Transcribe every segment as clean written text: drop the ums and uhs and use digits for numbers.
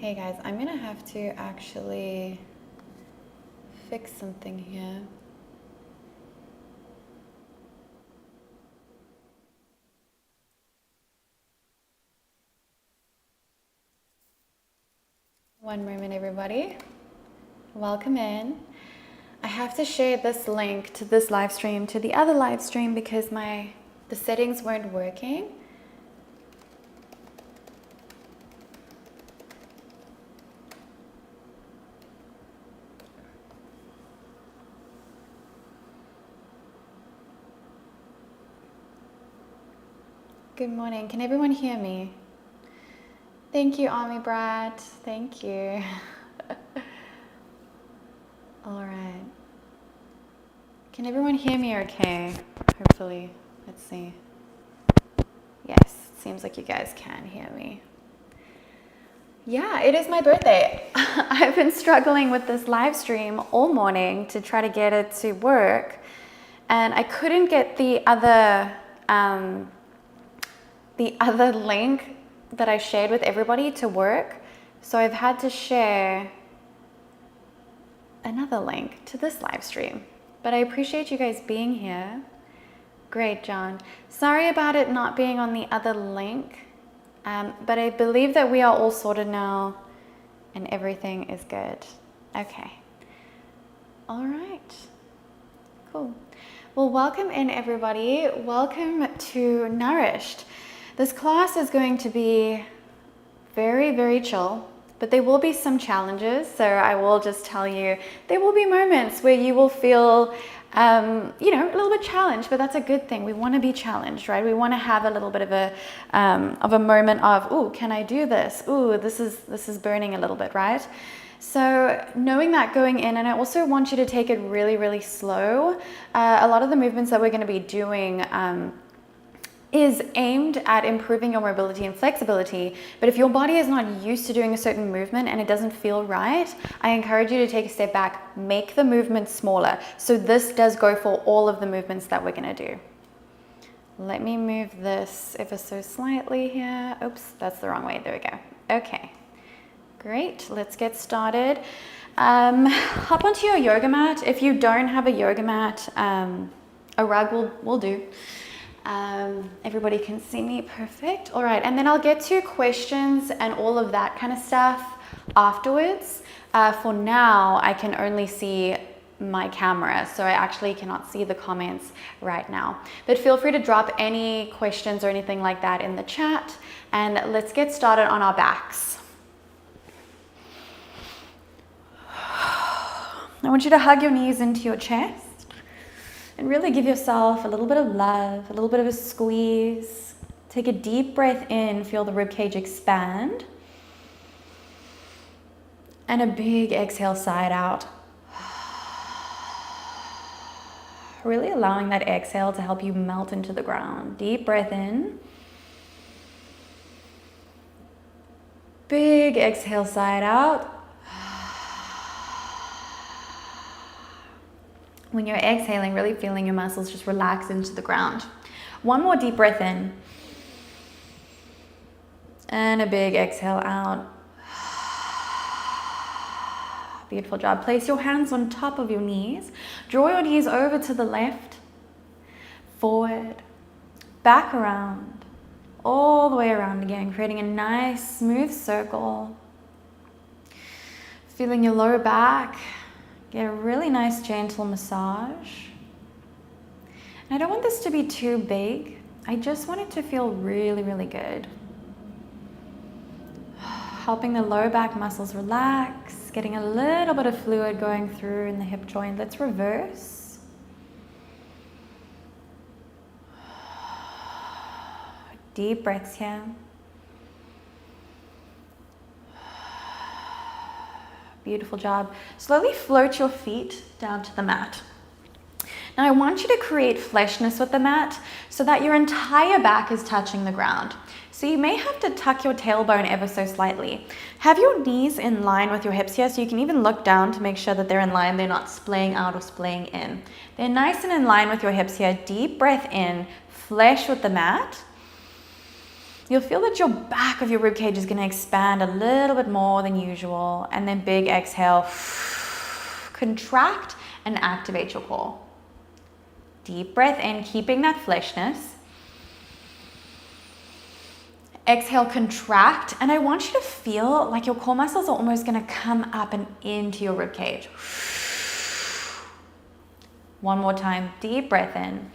Hey guys, I'm gonna have to actually fix something here. One moment, everybody. Welcome in. I have to share this link to this live stream to the other live stream because the settings weren't working. Good morning. Can everyone hear me? Thank you, Army Brat. Thank you. All right. Can everyone hear me okay? Hopefully. Let's see. Yes, it seems like you guys can hear me. Yeah, it is my birthday. I've been struggling with this live stream all morning to try to get it to work. And I couldn't get the other link that I shared with everybody to work. So I've had to share another link to this live stream. But I appreciate you guys being here. Great, John. Sorry about it not being on the other link. But I believe that we are all sorted now and everything is good. Okay. All right. Cool. Well, welcome in everybody. Welcome to Nourished. This class is going to be very, very chill, but there will be some challenges. So I will just tell you, there will be moments where you will feel, a little bit challenged, but that's a good thing. We want to be challenged, right? We want to have a little bit of a moment of, ooh, can I do this? Ooh, this is burning a little bit, right? So knowing that going in, and I also want you to take it really, really slow. A lot of the movements that we're going to be doing is aimed at improving your mobility and flexibility. But if your body is not used to doing a certain movement and it doesn't feel right, I encourage you to take a step back, make the movement smaller. So this does go for all of the movements that we're going to do. Let me move this ever so slightly here. Oops, that's the wrong way. There we go. Okay, great. Let's get started. Hop onto your yoga mat. If you don't have a yoga mat, a rug will do. Everybody can see me perfect. All right, and then I'll get to questions and all of that kind of stuff afterwards. For now, I can only see my camera, so I actually cannot see the comments right now. But feel free to drop any questions or anything like that in the chat, and let's get started on our backs. I want you to hug your knees into your chest. And really give yourself a little bit of love, a little bit of a squeeze. Take a deep breath in, feel the ribcage expand. And a big exhale, side out. Really allowing that exhale to help you melt into the ground. Deep breath in. Big exhale, side out. When you're exhaling, really feeling your muscles just relax into the ground. One more deep breath in. And a big exhale out. Beautiful job. Place your hands on top of your knees. Draw your knees over to the left, forward, back around, all the way around again, creating a nice smooth circle. Feeling your lower back. Get a really nice gentle massage. And I don't want this to be too big. I just want it to feel really, really good. Helping the lower back muscles relax, getting a little bit of fluid going through in the hip joint. Let's reverse. Deep breaths here. Beautiful job. Slowly float your feet down to the mat. Now I want you to create fleshness with the mat so that your entire back is touching the ground. So you may have to tuck your tailbone ever so slightly. Have your knees in line with your hips here, so you can even look down to make sure that they're in line. They're not splaying out or splaying in. They're nice and in line with your hips here. Deep breath in, flesh with the mat. you'll feel that your back of your rib cage is going to expand a little bit more than usual. And then big exhale, contract and activate your core. Deep breath in, keeping that fleshness. Exhale, contract, and I want you to feel like your core muscles are almost going to come up and into your rib cage. One more time, deep breath in.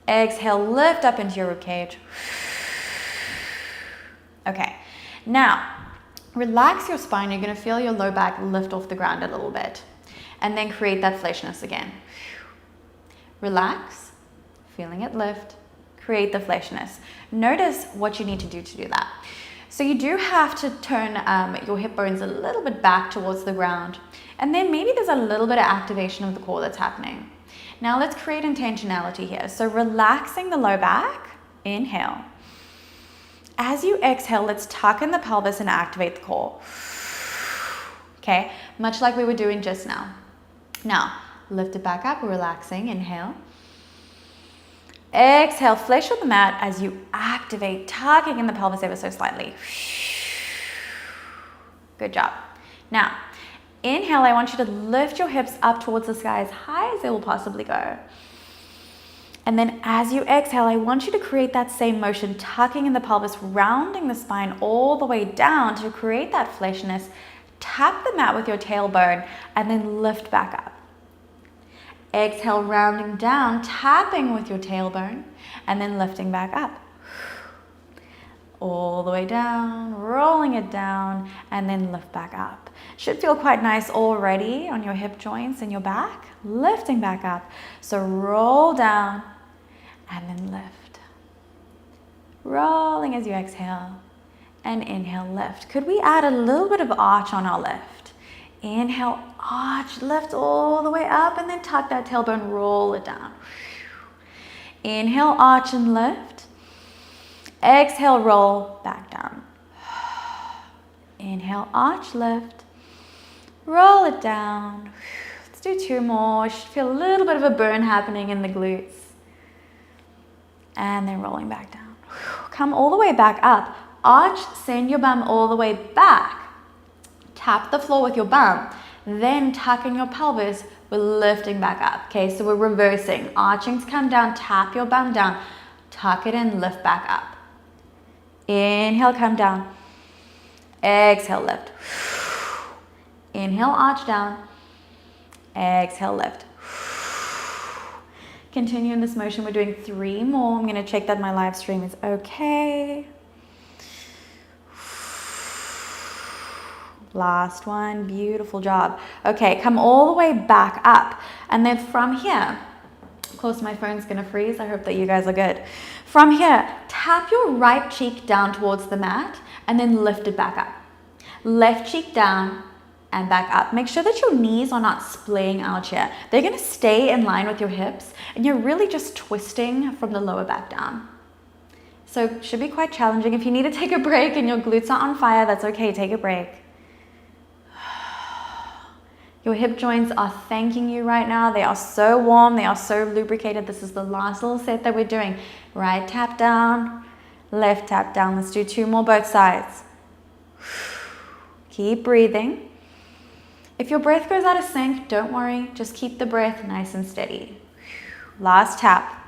Exhale, lift up into your rib cage. Okay, now relax your spine. You're going to feel your low back lift off the ground a little bit, and then create that fleshness again. Relax, feeling it lift. Create the fleshness. Notice what you need to do that. So you do have to turn your hip bones a little bit back towards the ground, and then maybe there's a little bit of activation of the core that's happening. Now let's create intentionality here. So relaxing the low back, inhale. As you exhale, let's tuck in the pelvis and activate the core. Okay, much like we were doing just now. Now, lift it back up, relaxing, inhale. Exhale, flesh on the mat as you activate, tucking in the pelvis ever so slightly. Good job. Now, inhale, I want you to lift your hips up towards the sky as high as they will possibly go. And then as you exhale, I want you to create that same motion, tucking in the pelvis, rounding the spine all the way down to create that fleshness. Tap the mat with your tailbone and then lift back up. Exhale, rounding down, tapping with your tailbone, and then lifting back up. All the way down, rolling it down, and then lift back up. Should feel quite nice already on your hip joints and your back. Lifting back up. So roll down, and then lift. Rolling as you exhale, and inhale, lift. Could we add a little bit of arch on our lift? Inhale, arch, lift all the way up, and then tuck that tailbone, roll it down. Inhale, arch and lift. Exhale, roll back down. Inhale, arch, lift. Roll it down. Let's do two more. You should feel a little bit of a burn happening in the glutes. And then rolling back down. Come all the way back up. Arch, send your bum all the way back. Tap the floor with your bum, then tuck in your pelvis, we're lifting back up. Okay, so we're reversing. Arching to come down, tap your bum down, tuck it in, lift back up. Inhale, come down. Exhale, lift. Inhale, arch down. Exhale, lift. Continue in this motion. We're doing 3 more. I'm going to check that my live stream is okay. Last one, beautiful job. Okay, come all the way back up. And then from here, of course my phone's gonna freeze. I hope that you guys are good. From here, tap your right cheek down towards the mat and then lift it back up. Left cheek down and back up. Make sure that your knees are not splaying out here. They're gonna stay in line with your hips and you're really just twisting from the lower back down. So it should be quite challenging. If you need to take a break and your glutes are on fire, that's okay, take a break. Your hip joints are thanking you right now. They are so warm. They are so lubricated. This is the last little set that we're doing. Right tap down, left tap down. Let's do 2 more both sides. Keep breathing. If your breath goes out of sync, don't worry. Just keep the breath nice and steady. Last tap.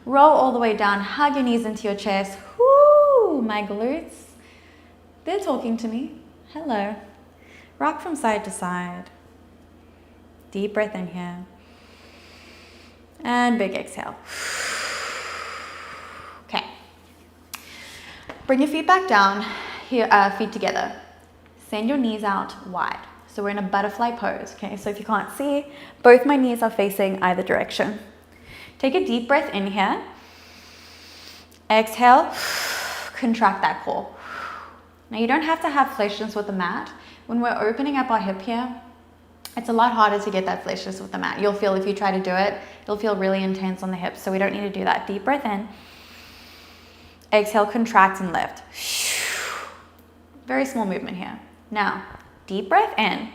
Roll all the way down. Hug your knees into your chest. Whoo, my glutes. They're talking to me. Hello. Rock from side to side. Deep breath in here. And big exhale. Okay. Bring your feet back down, here, feet together. Send your knees out wide. So we're in a butterfly pose, okay? So if you can't see, both my knees are facing either direction. Take a deep breath in here. Exhale, contract that core. Now you don't have to have fleshiness with the mat. When we're opening up our hip here, it's a lot harder to get that fleshiness with the mat. You'll feel if you try to do it, it'll feel really intense on the hips. So we don't need to do that. Deep breath in. Exhale, contract and lift. Very small movement here. Now, deep breath in.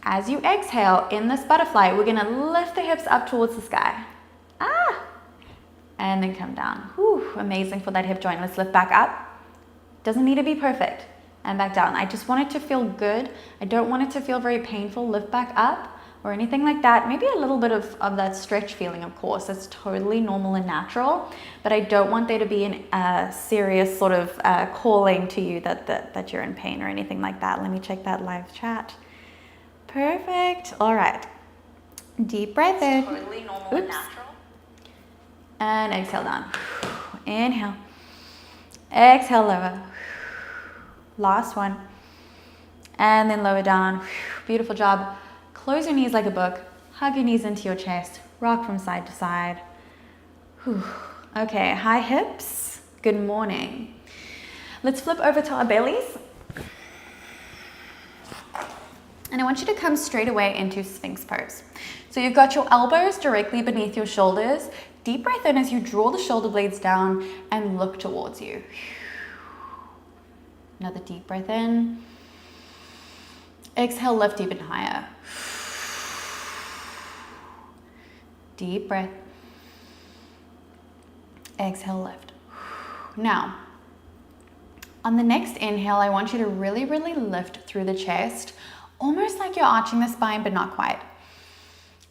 As you exhale in this butterfly, we're gonna lift the hips up towards the sky. and then come down. Whew, amazing for that hip joint. Let's lift back up. Doesn't need to be perfect. And back down. I just want it to feel good. I don't want it to feel very painful. Lift back up or anything like that. Maybe a little bit of that stretch feeling, of course. That's totally normal and natural. But I don't want there to be a serious sort of calling to you that you're in pain or anything like that. Let me check that live chat. Perfect. All right. Deep breath in. Totally normal and natural. And exhale down. Inhale. Exhale, lower. Last one. And then lower down. Beautiful job. Close your knees like a book. Hug your knees into your chest. Rock from side to side. Whew. Okay, high hips. Good morning. Let's flip over to our bellies. And I want you to come straight away into Sphinx pose. So you've got your elbows directly beneath your shoulders. Deep breath in as you draw the shoulder blades down and look towards you. Another deep breath in. Exhale, lift even higher. Deep breath. Exhale, lift. Now, on the next inhale, I want you to really, really lift through the chest, almost like you're arching the spine, but not quite.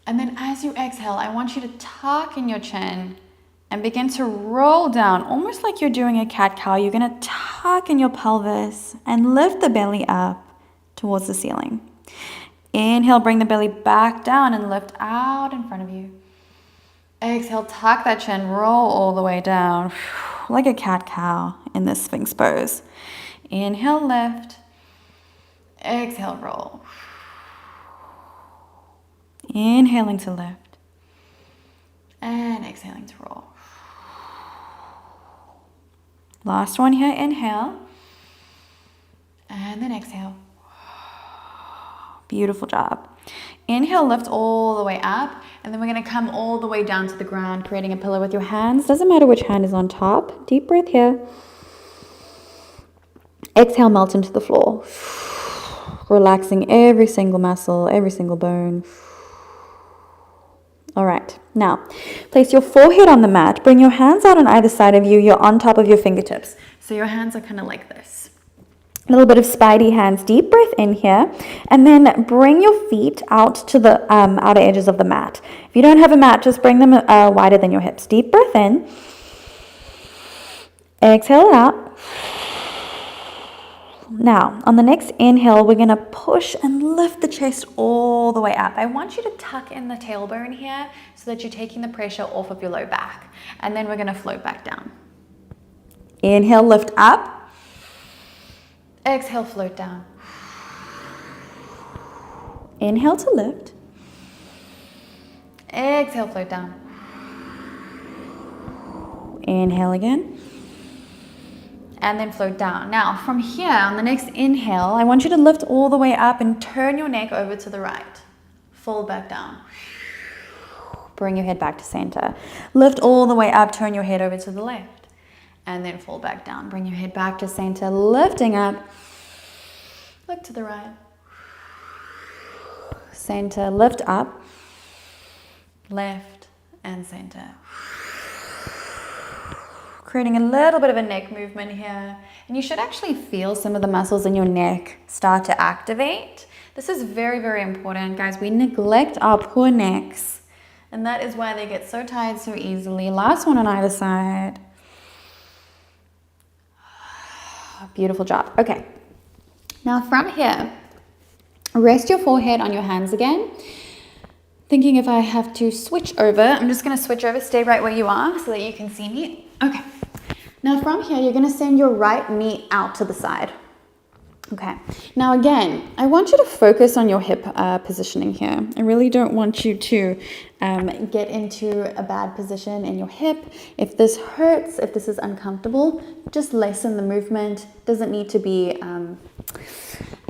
And then as you exhale, I want you to tuck in your chin and begin to roll down, almost like you're doing a cat-cow. You're gonna tuck in your pelvis and lift the belly up towards the ceiling. Inhale, bring the belly back down and lift out in front of you. Exhale, tuck that chin, roll all the way down, like a cat-cow in this Sphinx pose. Inhale, lift. Exhale, roll. Inhaling to lift. And exhaling to roll. Last one here, inhale. And then exhale. Beautiful job. Inhale, lift all the way up. And then we're going to come all the way down to the ground, creating a pillow with your hands. Doesn't matter which hand is on top. Deep breath here. Exhale, melt into the floor. Relaxing every single muscle, every single bone. All right, now place your forehead on the mat. Bring your hands out on either side of you. You're on top of your fingertips. So your hands are kind of like this. A little bit of spidey hands. Deep breath in here. And then bring your feet out to the outer edges of the mat. If you don't have a mat, just bring them wider than your hips. Deep breath in. Exhale out. Now, on the next inhale, we're going to push and lift the chest all the way up. I want you to tuck in the tailbone here so that you're taking the pressure off of your low back. And then we're going to float back down. Inhale, lift up. Exhale, float down. Inhale to lift. Exhale, float down. Inhale again. And then float down. Now, from here, on the next inhale, I want you to lift all the way up and turn your neck over to the right. Fold back down. Bring your head back to center. Lift all the way up, turn your head over to the left. And then fold back down. Bring your head back to center, lifting up. Look to the right. Center, lift up. Left and center. Creating a little bit of a neck movement here. And you should actually feel some of the muscles in your neck start to activate. This is very, very important, guys. We neglect our poor necks. And that is why they get so tired so easily. Last one on either side. Beautiful job. Okay. Now from here, rest your forehead on your hands again. Thinking if I have to switch over, I'm just going to switch over. Stay right where you are so that you can see me. Okay. Now from here, you're going to send your right knee out to the side. Okay. Now again, I want you to focus on your hip positioning here. I really don't want you to get into a bad position in your hip. If this hurts, if this is uncomfortable, just lessen the movement. Doesn't need to be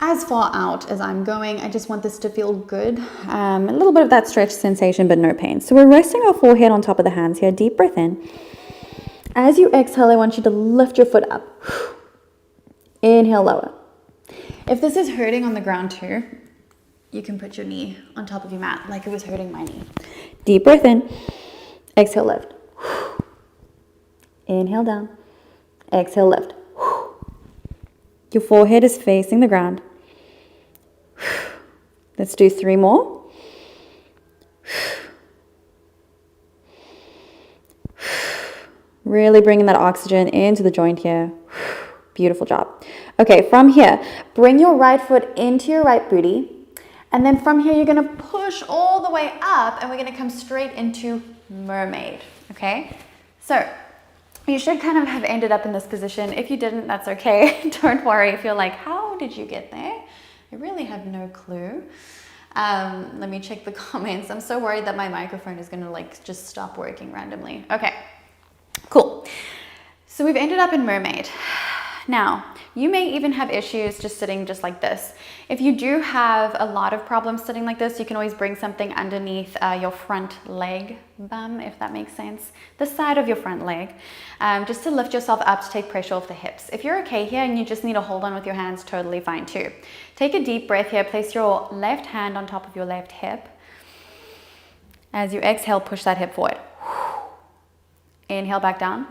as far out as I'm going. I just want this to feel good. A little bit of that stretch sensation, but no pain. So we're resting our forehead on top of the hands here. Deep breath in. As you exhale, I want you to lift your foot up. Inhale, lower. If this is hurting on the ground too, you can put your knee on top of your mat like it was hurting my knee. Deep breath in. Exhale, lift. Inhale down. Exhale, lift. Your forehead is facing the ground. Let's do 3 more. Really bringing that oxygen into the joint here. Beautiful job. Okay, from here, bring your right foot into your right booty. And then from here, you're going to push all the way up and we're going to come straight into Mermaid. Okay, so you should kind of have ended up in this position. If you didn't, that's okay. Don't worry if you're like, how did you get there? I really have no clue. Let me check the comments. I'm so worried that my microphone is going to like just stop working randomly. Okay, cool. So we've ended up in Mermaid. Now, you may even have issues just sitting just like this. If you do have a lot of problems sitting like this, you can always bring something underneath your front leg bum, if that makes sense. The side of your front leg, just to lift yourself up to take pressure off the hips. If you're okay here and you just need to hold on with your hands, totally fine too. Take a deep breath here. Place your left hand on top of your left hip. As you exhale, push that hip forward. Inhale back down.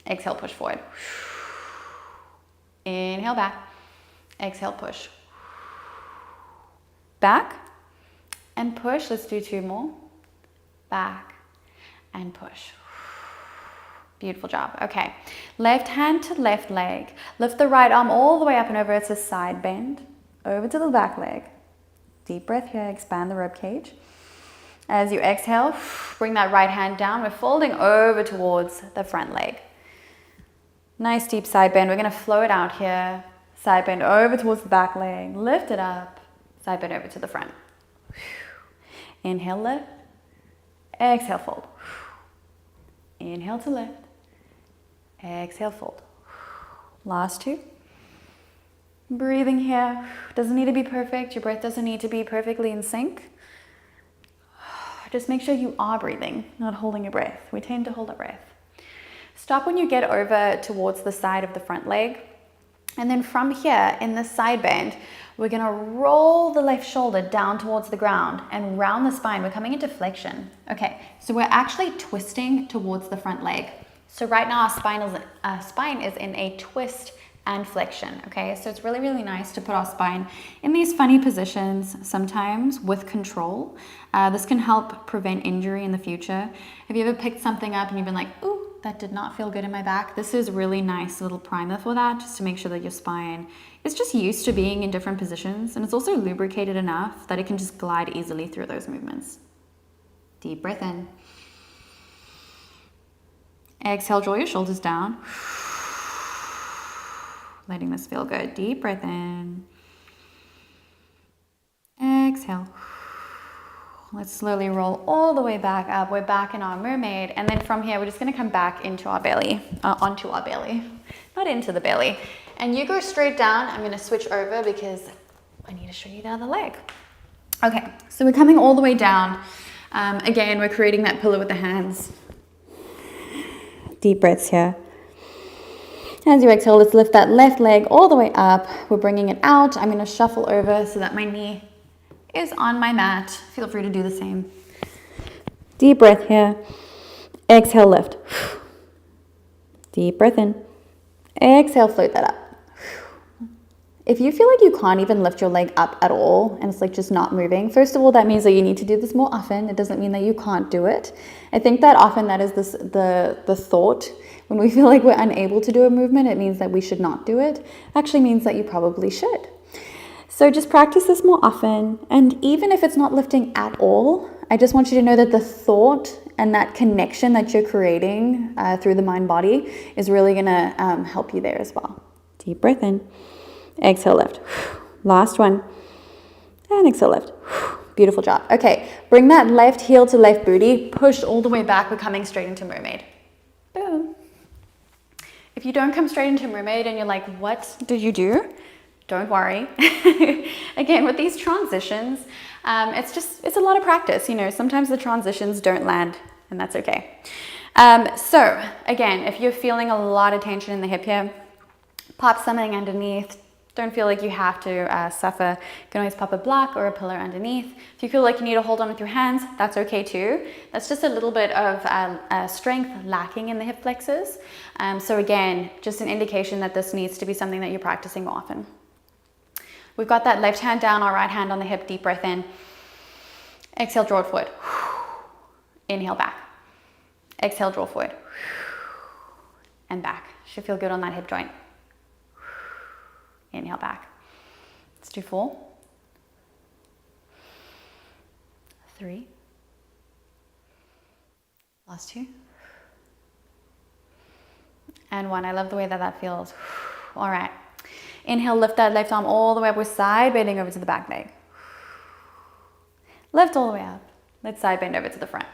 Exhale, push forward. Inhale back, exhale, push. Back and push. Let's do 2 more. Back and push. Beautiful job. Okay, left hand to left leg. Lift the right arm all the way up and over. It's a side bend. Over to the back leg. Deep breath here, expand the rib cage. As you exhale, bring that right hand down. We're folding over towards the front leg. Nice deep side bend. We're going to flow it out here. Side bend over towards the back leg. Lift it up. Side bend over to the front. Inhale, lift. Exhale, fold. Inhale to lift. Exhale, fold. Last 2. Breathing here. Doesn't need to be perfect. Your breath doesn't need to be perfectly in sync. Just make sure you are breathing, not holding your breath. We tend to hold our breath. Stop when you get over towards the side of the front leg. And then from here, in the side bend, we're going to roll the left shoulder down towards the ground and round the spine. We're coming into flexion. Okay, so we're actually twisting towards the front leg. So right now our spine is in a twist and flexion. Okay, so it's really, really nice to put our spine in these funny positions sometimes with control. This can help prevent injury in the future. Have you ever picked something up and you've been like, ooh, that did not feel good in my back? This is really nice little primer for that, just to make sure that your spine is just used to being in different positions, and it's also lubricated enough that it can just glide easily through those movements. Deep breath in. Exhale, draw your shoulders down. Letting this feel good. Deep breath in. Exhale. Let's slowly roll all the way back up. We're back in our mermaid. And then from here, we're just going to come back into our belly, onto our belly, not into the belly. And you go straight down. I'm going to switch over because I need to show you the other leg. Okay, so we're coming all the way down. Again, we're creating that pillow with the hands. Deep breaths here. As you exhale, let's lift that left leg all the way up. We're bringing it out. I'm going to shuffle over so that my knee is on my mat. Feel free to do the same. Deep breath here. Exhale, lift. Deep breath in. Exhale, float that up. If you feel like you can't even lift your leg up at all and it's like just not moving, first of all, that means that you need to do this more often. It doesn't mean that you can't do it. I think that often that is the thought. When we feel like we're unable to do a movement, it means that we should not do it. It actually means that you probably should. So just practice this more often. And even if it's not lifting at all, I just want you to know that the thought and that connection that you're creating through the mind-body is really going to help you there as well. Deep breath in. Exhale, lift. Last one. And exhale, lift. Beautiful job. Okay, bring that left heel to left booty. Push all the way back. We're coming straight into mermaid. Boom. If you don't come straight into mermaid and you're like, what did you do? Don't worry. Again, with these transitions, it's a lot of practice. You know, sometimes the transitions don't land, and that's okay. So again, if you're feeling a lot of tension in the hip here, pop something underneath. Don't feel like you have to suffer. You can always pop a block or a pillow underneath. If you feel like you need to hold on with your hands, that's okay too. That's just a little bit of strength lacking in the hip flexors. So again, just an indication that this needs to be something that you're practicing more often. We've got that left hand down, our right hand on the hip, deep breath in. Exhale, draw it forward. Inhale, back. Exhale, draw forward. And back. Should feel good on that hip joint. Inhale, back. Let's do 4, 3, last 2, and 1. I love the way that feels. All right. Inhale, lift that left arm all the way up with side bending over to the back leg. Lift all the way up. Let's side bend over to the front.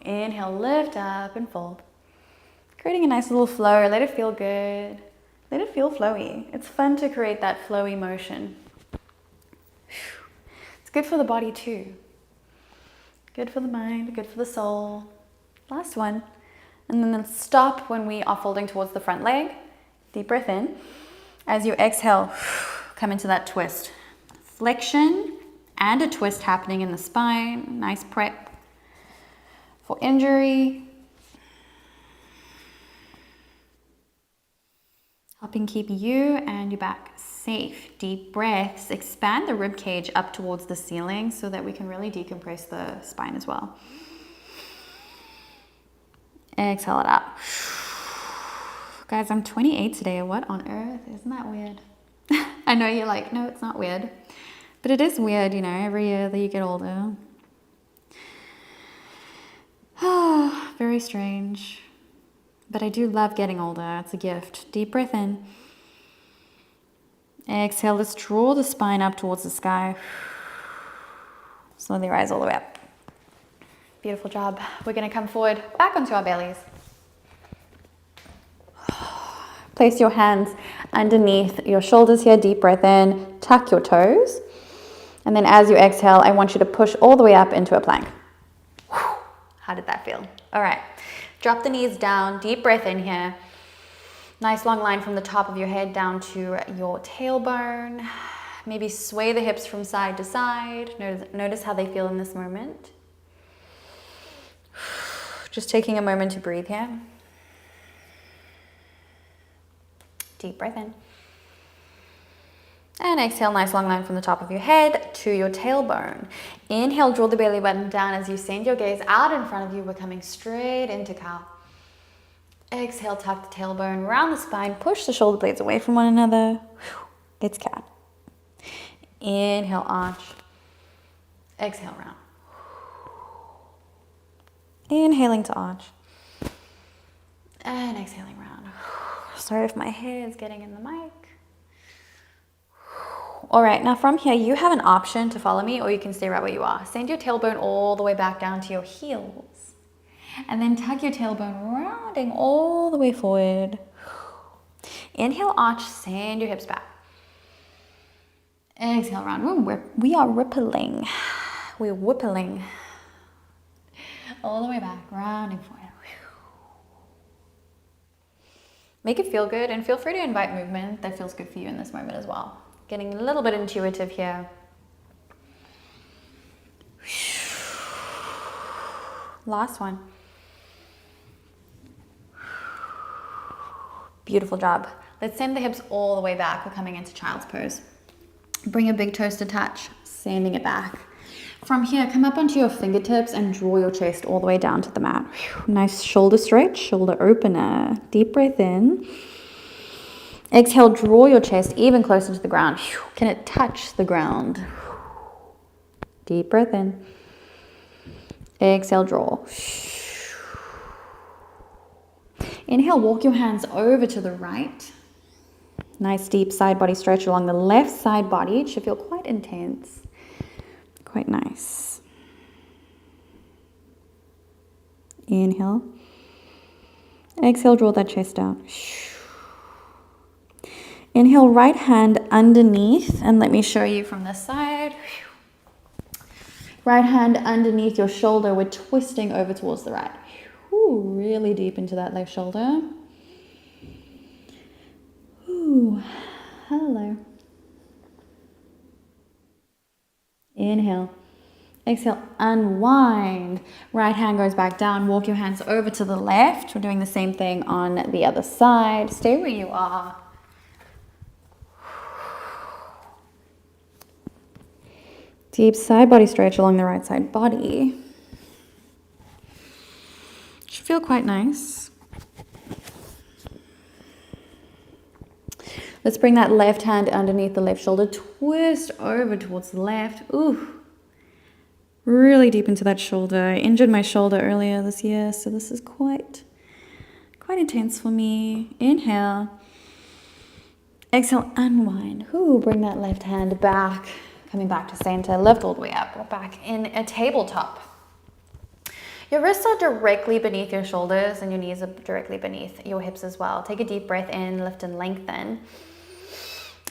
Inhale, lift up and fold. Creating a nice little flow. Let it feel good. Let it feel flowy. It's fun to create that flowy motion. It's good for the body too. Good for the mind, good for the soul. Last one. And then stop when we are folding towards the front leg. Deep breath in. As you exhale, come into that twist. Flexion and a twist happening in the spine. Nice prep for injury. Helping keep you and your back safe. Deep breaths. Expand the rib cage up towards the ceiling so that we can really decompress the spine as well. Exhale it out. Guys, I'm 28 today. What on earth? Isn't that weird? I know you're like, no, it's not weird. But it is weird, you know, every year that you get older. Very strange. But I do love getting older. It's a gift. Deep breath in. Exhale. Let's draw the spine up towards the sky. Slowly rise all the way up. Beautiful job. We're going to come forward, back onto our bellies. Place your hands underneath your shoulders here. Deep breath in. Tuck your toes. And then as you exhale, I want you to push all the way up into a plank. How did that feel? All right. Drop the knees down, deep breath in here. Nice long line from the top of your head down to your tailbone. Maybe sway the hips from side to side. Notice how they feel in this moment. Just taking a moment to breathe here. Deep breath in. And exhale, nice long line from the top of your head to your tailbone. Inhale, draw the belly button down as you send your gaze out in front of you. We're coming straight into cow. Exhale, tuck the tailbone around the spine. Push the shoulder blades away from one another. It's cat. Inhale, arch. Exhale, round. Inhaling to arch. And exhaling round. Sorry if my hair's getting in the mic. All right, now from here, you have an option to follow me or you can stay right where you are. Send your tailbone all the way back down to your heels. And then tuck your tailbone rounding all the way forward. Inhale, arch, send your hips back. Exhale, round. We are rippling. We're whippling. All the way back, rounding forward. Make it feel good and feel free to invite movement that feels good for you in this moment as well. Getting a little bit intuitive here. Last one. Beautiful job. Let's send the hips all the way back. We're coming into child's pose. Bring your big toes to touch, sending it back. From here, come up onto your fingertips and draw your chest all the way down to the mat. Nice shoulder stretch, shoulder opener. Deep breath in. Exhale, draw your chest even closer to the ground. Can it touch the ground? Deep breath in. Exhale, draw. Inhale, walk your hands over to the right. Nice deep side body stretch along the left side body. It should feel quite intense. Quite nice. Inhale. Exhale, draw that chest down. Inhale, right hand underneath, and let me show you from this side. Right hand underneath your shoulder, we're twisting over towards the right. Ooh, really deep into that left shoulder. Ooh. Whew. Hello. Inhale. Exhale, unwind. Right hand goes back down. Walk your hands over to the left. We're doing the same thing on the other side. Stay where you are. Deep side body stretch along the right side body. Should feel quite nice. Let's bring that left hand underneath the left shoulder. Twist over towards the left. Ooh. Really deep into that shoulder. I injured my shoulder earlier this year, so this is quite intense for me. Inhale. Exhale, unwind. Ooh, bring that left hand back. Coming back to center. Lift all the way up. We're back in a tabletop. Your wrists are directly beneath your shoulders and your knees are directly beneath your hips as well. Take a deep breath in, lift and lengthen.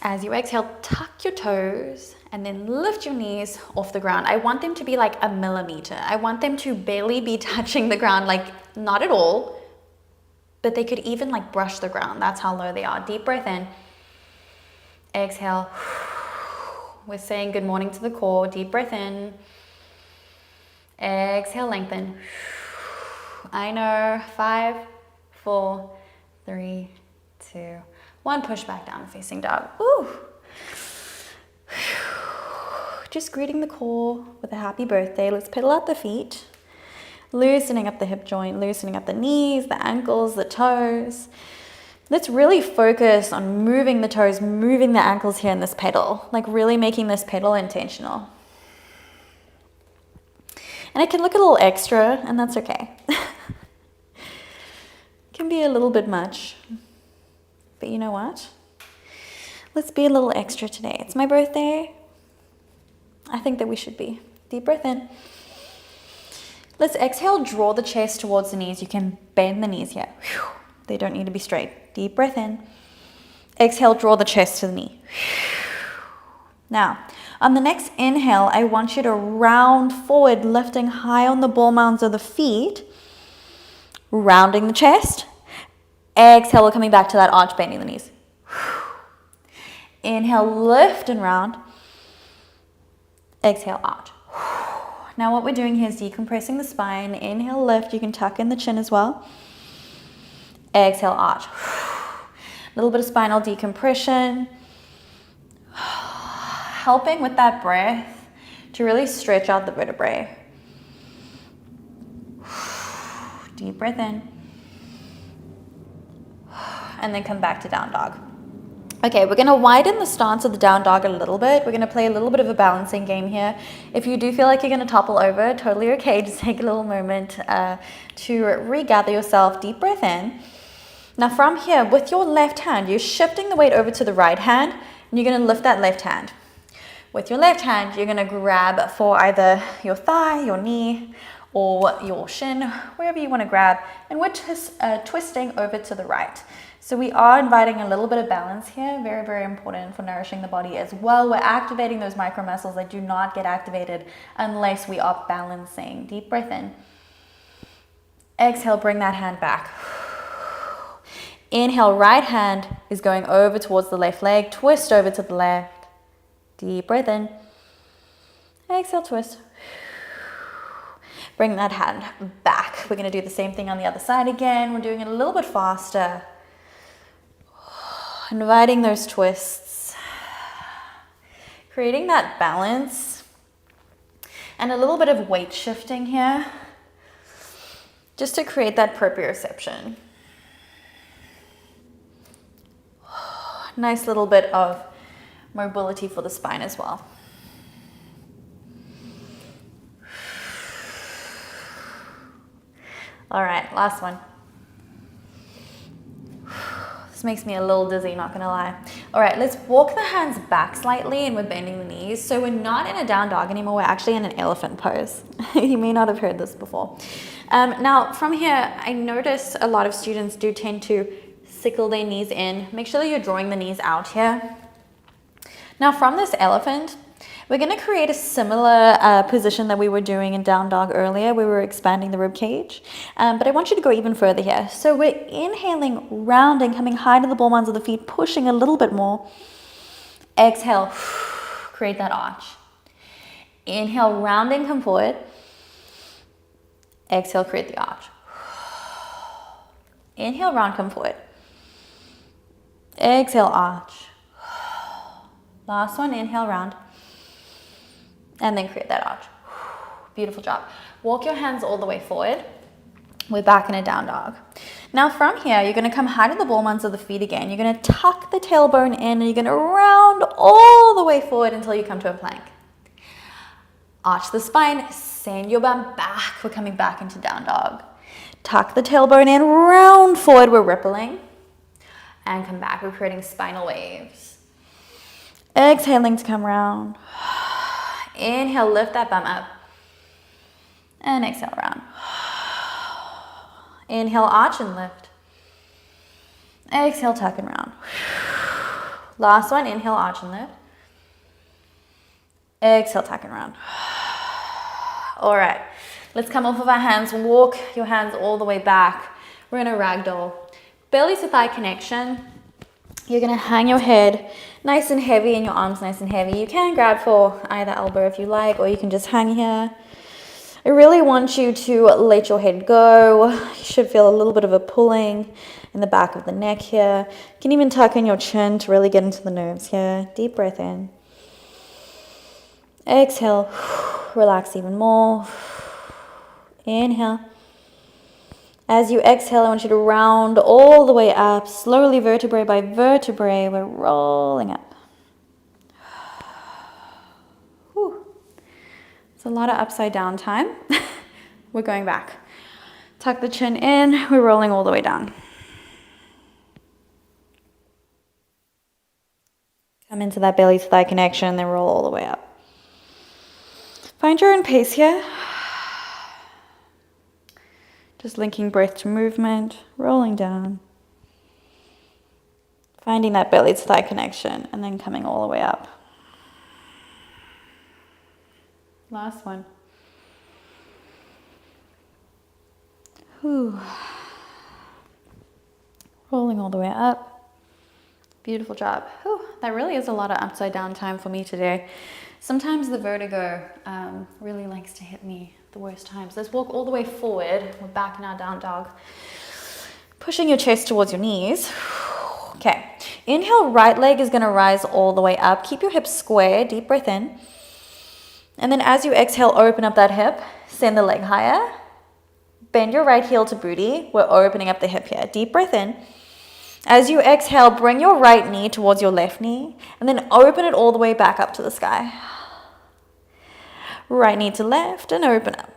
As you exhale, tuck your toes and then lift your knees off the ground. I want them to be like a millimeter. I want them to barely be touching the ground, like not at all, but they could even like brush the ground. That's how low they are. Deep breath in. Exhale. We're saying good morning to the core. Deep breath in. Exhale, lengthen. I know. 5, 4, 3, 2, 1. Push back down, facing dog. Ooh. Just greeting the core with a happy birthday. Let's pedal out the feet. Loosening up the hip joint, loosening up the knees, the ankles, the toes. Let's really focus on moving the toes, moving the ankles here in this pedal. Like really making this pedal intentional. And it can look a little extra, and that's okay. It can be a little bit much. But you know what? Let's be a little extra today. It's my birthday. I think that we should be. Deep breath in. Let's exhale, draw the chest towards the knees. You can bend the knees here. They don't need to be straight. Deep breath in. Exhale, draw the chest to the knee. Now, on the next inhale, I want you to round forward, lifting high on the ball mounds of the feet, rounding the chest. Exhale, we're coming back to that arch, bending the knees. Inhale, lift and round. Exhale, arch. Now what we're doing here is decompressing the spine. Inhale, lift. You can tuck in the chin as well. Exhale, arch. A little bit of spinal decompression. Helping with that breath to really stretch out the vertebrae. Deep breath in. And then come back to down dog. Okay, we're going to widen the stance of the down dog a little bit. We're going to play a little bit of a balancing game here. If you do feel like you're going to topple over, totally okay. Just take a little moment to regather yourself. Deep breath in. Now from here, with your left hand, you're shifting the weight over to the right hand, and you're going to lift that left hand. With your left hand, you're going to grab for either your thigh, your knee, or your shin, wherever you want to grab, and we're twisting over to the right. So we are inviting a little bit of balance here, very, very important for nourishing the body as well. We're activating those micro muscles that do not get activated unless we are balancing. Deep breath in. Exhale, bring that hand back. Inhale, right hand is going over towards the left leg, twist over to the left. Deep breath in. Exhale, twist. Bring that hand back. We're going to do the same thing on the other side again. We're doing it a little bit faster. Inviting those twists, creating that balance, and a little bit of weight shifting here, just to create that proprioception. Nice little bit of mobility for the spine as well. All right, last one. Makes me a little dizzy, not gonna lie. All right, let's walk the hands back slightly and we're bending the knees. So we're not in a down dog anymore, we're actually in an elephant pose. You may not have heard this before. Now from here, I notice a lot of students do tend to sickle their knees in. Make sure that you're drawing the knees out here. Now from this elephant, We're going to create a similar position that we were doing in down dog earlier. We were expanding the rib cage, but I want you to go even further here. So we're inhaling, rounding, coming high to the ball mounds of the feet, pushing a little bit more. Exhale, create that arch. Inhale, rounding, come forward. Exhale, create the arch. Inhale, round, come forward. Exhale, arch. Last one, inhale, round. And then create that arch. Beautiful job. Walk your hands all the way forward. We're back in a down dog. Now from here, you're going to come high to the ball mounds of the feet again. You're going to tuck the tailbone in and you're going to round all the way forward until you come to a plank. Arch the spine, send your bum back. We're coming back into down dog. Tuck the tailbone in, round forward, we're rippling. And come back, we're creating spinal waves. Exhaling to come round. Inhale, lift that bum up. And exhale, round. Inhale, arch and lift. Exhale, tuck and round. Last one, inhale, arch and lift. Exhale, tuck and round. All right, let's come off of our hands. Walk your hands all the way back. We're in a ragdoll. Belly to thigh connection. You're gonna hang your head nice and heavy and your arms nice and heavy. You can grab for either elbow if you like, or you can just hang here. I really want you to let your head go. You should feel a little bit of a pulling in the back of the neck here. You can even tuck in your chin to really get into the nerves here. Deep breath in. Exhale, relax even more. Inhale. As you exhale, I want you to round all the way up, slowly vertebrae by vertebrae. We're rolling up. Whew. It's a lot of upside down time. We're going back. Tuck the chin in, we're rolling all the way down. Come into that belly to thigh connection, then roll all the way up. Find your own pace here. Just linking breath to movement, rolling down. Finding that belly to thigh connection and then coming all the way up. Last one. Whew. Rolling all the way up. Beautiful job. Whew. That really is a lot of upside down time for me today. Sometimes the vertigo really likes to hit me the worst times. Let's walk all the way forward. We're back in our down dog. Pushing your chest towards your knees. Okay. Inhale, right leg is going to rise all the way up. Keep your hips square. Deep breath in. And then as you exhale, open up that hip. Send the leg higher. Bend your right heel to booty. We're opening up the hip here. Deep breath in. As you exhale, bring your right knee towards your left knee. And then open it all the way back up to the sky. Right knee to left and open up.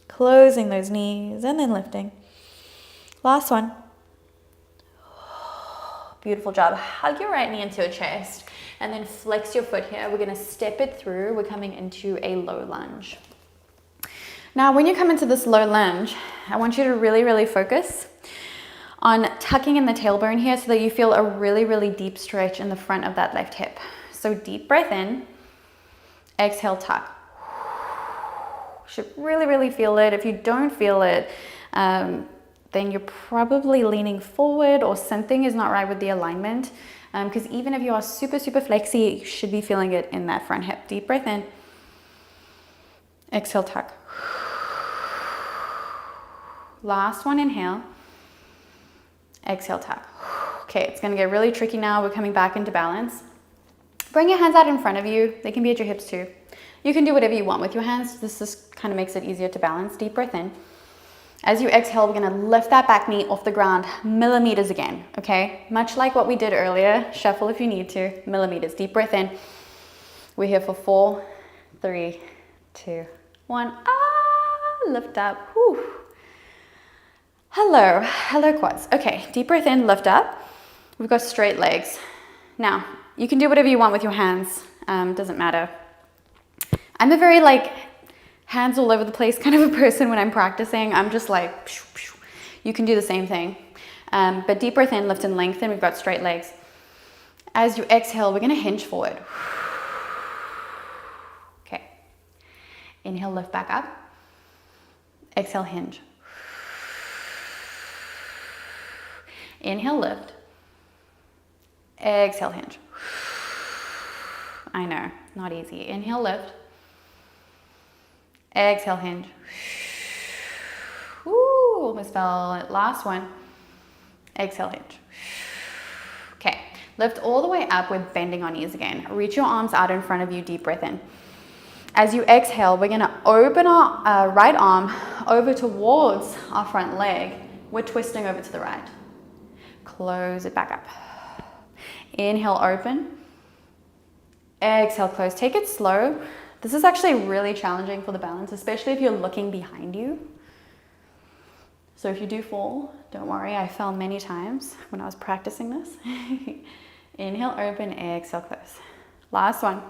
Closing those knees and then lifting. Last one. Beautiful job. Hug your right knee into your chest and then flex your foot here. We're going to step it through. We're coming into a low lunge. Now, when you come into this low lunge, I want you to really, really focus on tucking in the tailbone here so that you feel a really, really deep stretch in the front of that left hip. So deep breath in. Exhale, tuck. Should really, really feel it. If you don't feel it, then you're probably leaning forward or something is not right with the alignment. Because even if you are super, super flexy, you should be feeling it in that front hip. Deep breath in. Exhale, tuck. Last one, inhale. Exhale, tuck. Okay, it's gonna get really tricky now. We're coming back into balance. Bring your hands out in front of you. They can be at your hips too. You can do whatever you want with your hands. This just kind of makes it easier to balance. Deep breath in. As you exhale, we're gonna lift that back knee off the ground, millimeters again, okay? Much like what we did earlier, shuffle if you need to, millimeters. Deep breath in. We're here for 4, 3, 2, 1. Lift up. Whew. Hello, hello quads. Okay, deep breath in, lift up. We've got straight legs. Now, you can do whatever you want with your hands, doesn't matter. I'm a very hands all over the place kind of a person when I'm practicing. I'm just like, pshh, pshh. You can do the same thing. But deep breath in, lift and lengthen. We've got straight legs. As you exhale, we're gonna hinge forward. Inhale, lift back up. Exhale, hinge. Inhale, lift. Exhale, hinge. I know, not easy. Inhale, lift. Exhale, hinge. Woo, almost fell it. Last one. Exhale, hinge. Okay, lift all the way up. We're bending our knees again. Reach your arms out in front of you. Deep breath in. As you exhale, we're going to open our right arm over towards our front leg. We're twisting over to the right. Close it back up. Inhale, open. Exhale, close. Take it slow. This is actually really challenging for the balance, especially if you're looking behind you. So if you do fall, don't worry. I fell many times when I was practicing this. Inhale, open. Exhale, close. Last one.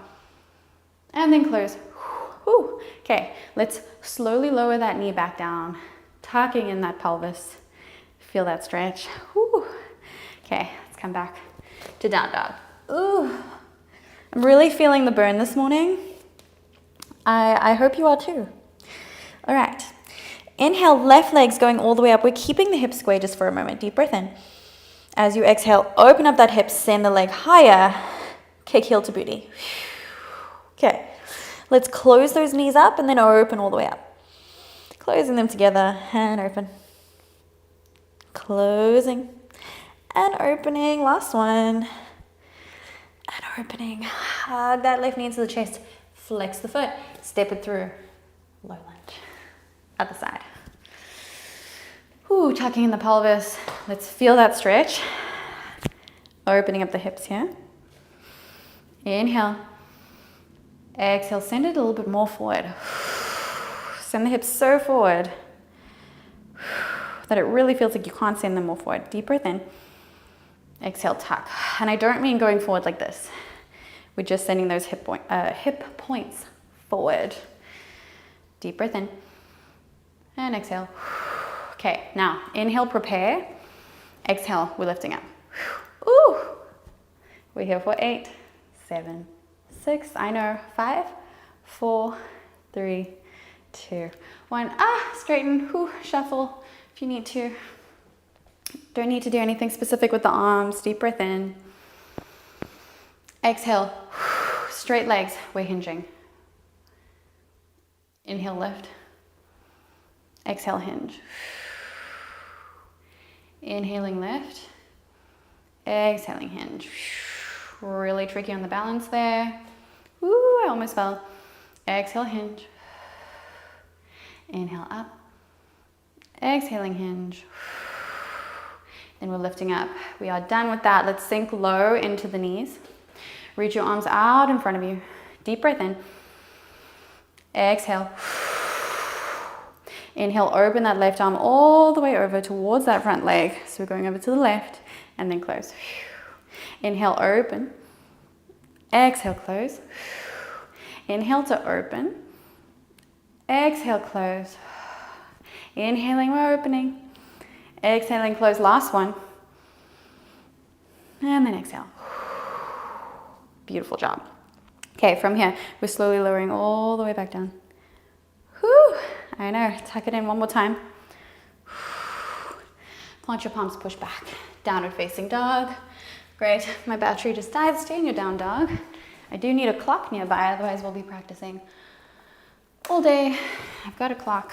And then close. Whew. Okay, let's slowly lower that knee back down, tucking in that pelvis. Feel that stretch. Whew. Okay, let's come back to down dog. Ooh, I'm really feeling the burn this morning. I hope you are too. All right, inhale, left leg's going all the way up. We're keeping the hips square just for a moment. Deep breath in. As you exhale, open up that hip, send the leg higher, kick heel to booty. Okay, let's close those knees up and then open all the way up. Closing them together and open. Closing and opening. Last one. And opening. Hug that left knee into the chest. Flex the foot. Step it through. Low lunge. Other side. Ooh, tucking in the pelvis. Let's feel that stretch. Opening up the hips here. Inhale. Exhale, send it a little bit more forward. Send the hips so forward that it really feels like you can't send them more forward. Deep breath in. Exhale, tuck. And I don't mean going forward like this. We're just sending those hip points forward. Deep breath in. And exhale. Okay, now inhale, prepare. Exhale, we're lifting up. Ooh. We're here for 8, 7, 6, I know, 5, 4, 3, 2, 1. Straighten, shuffle if you need to. Don't need to do anything specific with the arms. Deep breath in. Exhale, straight legs, we're hinging. Inhale, lift. Exhale, hinge. Inhaling, lift. Exhaling, hinge. Really tricky on the balance there. Woo, I almost fell. Exhale, hinge. Inhale, up. Exhaling, hinge. Then we're lifting up. We are done with that. Let's sink low into the knees. Reach your arms out in front of you. Deep breath in. Exhale. Inhale, open that left arm all the way over towards that front leg. So we're going over to the left and then close. Inhale, open. Exhale, close. Inhale to open. Exhale, close. Inhaling, we're opening. Exhaling, close. Last one. And then exhale. Beautiful job. Okay, from here, we're slowly lowering all the way back down. Whew, I know. Tuck it in one more time. Plant your palms, push back. Downward facing dog. Great. My battery just died. Stay in your down dog. I do need a clock nearby, otherwise we'll be practicing all day. I've got a clock.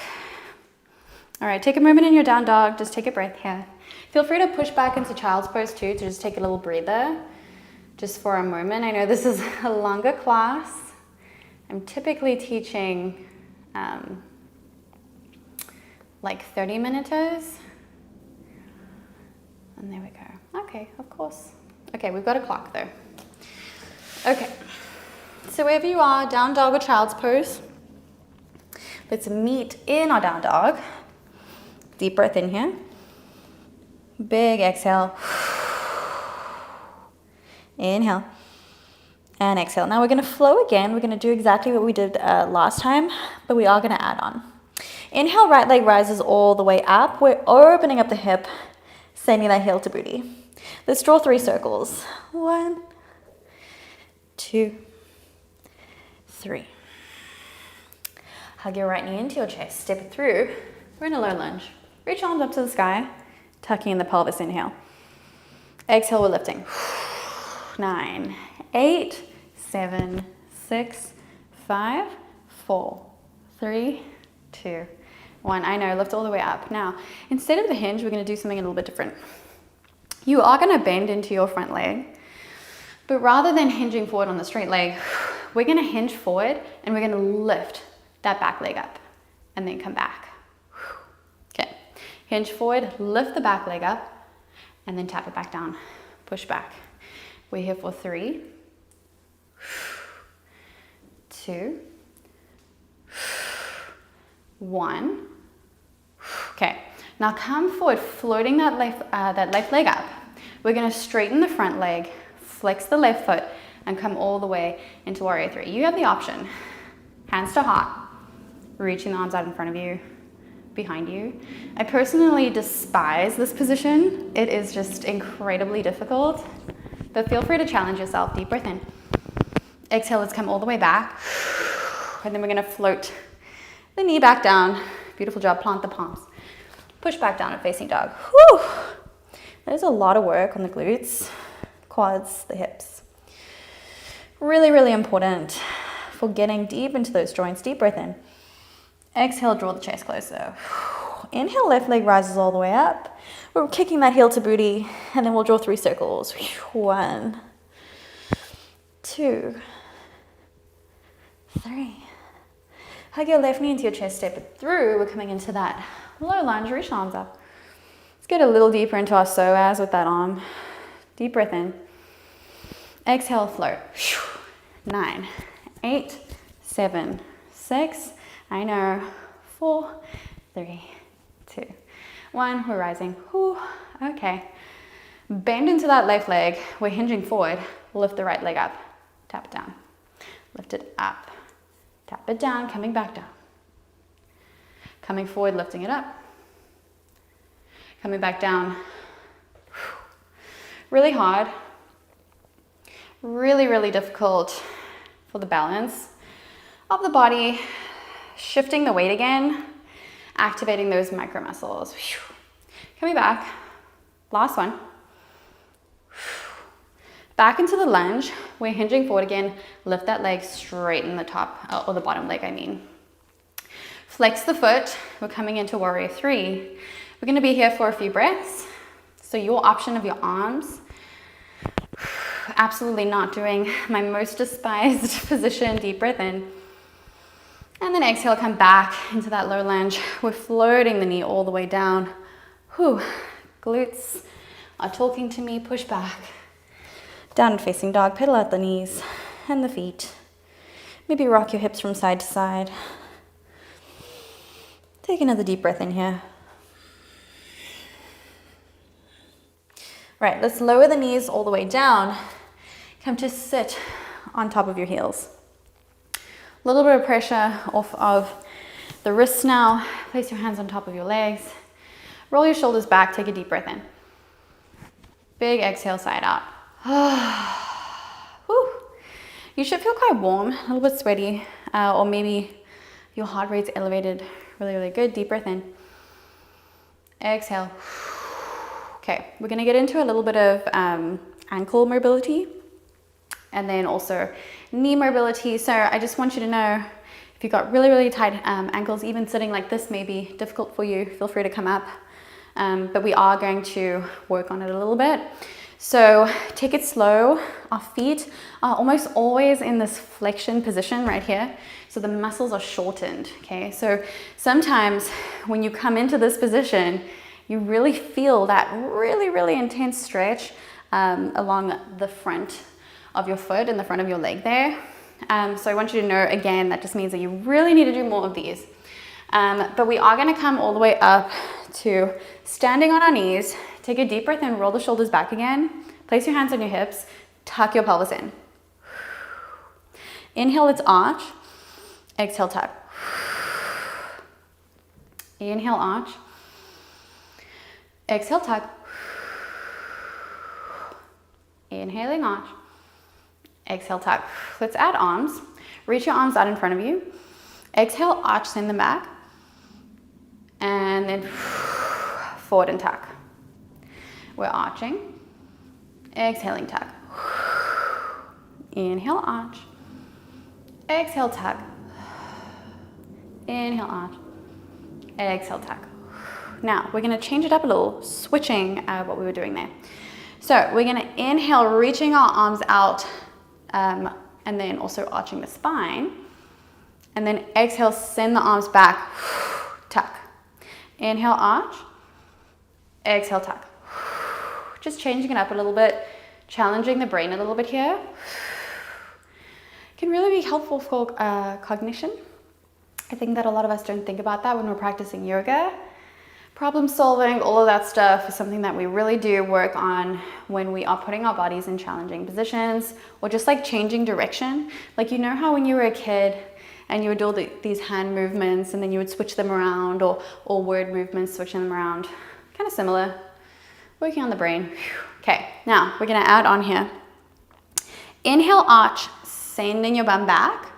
All right, take a moment in your down dog. Just take a breath here. Feel free to push back into child's pose too, to just take a little breather, just for a moment. I know this is a longer class. I'm typically teaching like 30 minutos. And there we go. Okay, of course. Okay, we've got a clock though. Okay, so wherever you are, down dog or child's pose, let's meet in our down dog. Deep breath in here. Big exhale. Inhale. And exhale. Now we're going to flow again. We're going to do exactly what we did last time, but we are going to add on. Inhale, right leg rises all the way up. We're opening up the hip, sending that heel to booty. Let's draw 3 circles. 1, 2, 3. Hug your right knee into your chest, step it through. We're in a low lunge. Reach arms up to the sky, tucking in the pelvis, inhale. Exhale, we're lifting. 9, 8, 7, 6, 5, 4, 3, 2, 1. I know, lift all the way up. Now, instead of the hinge, we're going to do something a little bit different. You are going to bend into your front leg, but rather than hinging forward on the straight leg, we're going to hinge forward and we're going to lift that back leg up and then come back. Okay, hinge forward, lift the back leg up and then tap it back down, push back. We're here for 3, 2, 1. Okay, now come forward, floating that left leg up. We're going to straighten the front leg, flex the left foot, and come all the way into warrior 3. You have the option, hands to heart, reaching the arms out in front of you, behind you. I personally despise this position. It is just incredibly difficult, but feel free to challenge yourself. Deep breath in. Exhale, let's come all the way back. And then we're going to float the knee back down. Beautiful job, plant the palms. Push back down at facing dog. Whew. There's a lot of work on the glutes, quads, the hips. Really, really important for getting deep into those joints. Deep breath in. Exhale, draw the chest closer. Inhale, left leg rises all the way up. We're kicking that heel to booty, and then we'll draw 3 circles. 1, 2, 3. Hug your left knee into your chest, step it through. We're coming into that low lunge, reach arms up. Let's get a little deeper into our psoas with that arm. Deep breath in. Exhale, float. 9, 8, 7, 6. I know. 4, 3, 2, 1. We're rising. Whew. Okay. Bend into that left leg. We're hinging forward. Lift the right leg up. Tap it down. Lift it up. Tap it down, coming back down. Coming forward, lifting it up. Coming back down. Really hard. Really, really difficult for the balance of the body. Shifting the weight again. Activating those micro muscles. Coming back. Last one. Back into the lunge. We're hinging forward again. Lift that leg, straighten the top, or the bottom leg, I mean. Flex the foot. We're coming into warrior 3. We're going to be here for a few breaths. So your option of your arms. Absolutely not doing my most despised position. Deep breath in. And then exhale, come back into that low lunge. We're floating the knee all the way down. Whew. Glutes are talking to me. Push back. Down facing dog, pedal out the knees and the feet. Maybe rock your hips from side to side. Take another deep breath in here. Right, let's lower the knees all the way down. Come to sit on top of your heels. A little bit of pressure off of the wrists now. Place your hands on top of your legs. Roll your shoulders back, take a deep breath in. Big exhale, side out. Whew. You should feel quite warm, a little bit sweaty, or maybe your heart rate's elevated. Really, really good. Deep breath in. Exhale. Okay, we're going to get into a little bit of ankle mobility and then also knee mobility. So I just want you to know, if you've got really, really tight ankles, even sitting like this may be difficult for you, feel free to come up. But we are going to work on it a little bit. So take it slow. Our feet are almost always in this flexion position right here. So the muscles are shortened, okay? So sometimes when you come into this position, you really feel that really, really intense stretch along the front of your foot and the front of your leg there. So I want you to know, again, that just means that you really need to do more of these. But we are gonna come all the way up to standing on our knees. Take a deep breath in, roll the shoulders back again. Place your hands on your hips, tuck your pelvis in. Inhale, let's arch. Exhale, tuck. Inhale, arch. Exhale, tuck. Inhaling, arch. Exhale, tuck. Let's add arms. Reach your arms out in front of you. Exhale, arch, send them back. And then forward and tuck. We're arching. Exhaling, tuck. Inhale, arch. Exhale, tuck. Inhale, arch. Exhale, tuck. Now, we're going to change it up a little, switching what we were doing there. So, we're going to inhale, reaching our arms out, and then also arching the spine. And then exhale, send the arms back, tuck. Inhale, arch. Exhale, tuck. Just changing it up a little bit, challenging the brain a little bit here. Can really be helpful for cognition. I think that a lot of us don't think about that when we're practicing yoga. Problem solving, all of that stuff is something that we really do work on when we are putting our bodies in challenging positions, or just like changing direction. Like, you know how when you were a kid and you would do these hand movements and then you would switch them around, or word movements, switching them around. Kind of similar. Working on the brain. Okay, now we're gonna add on here. Inhale, arch, sending your bum back.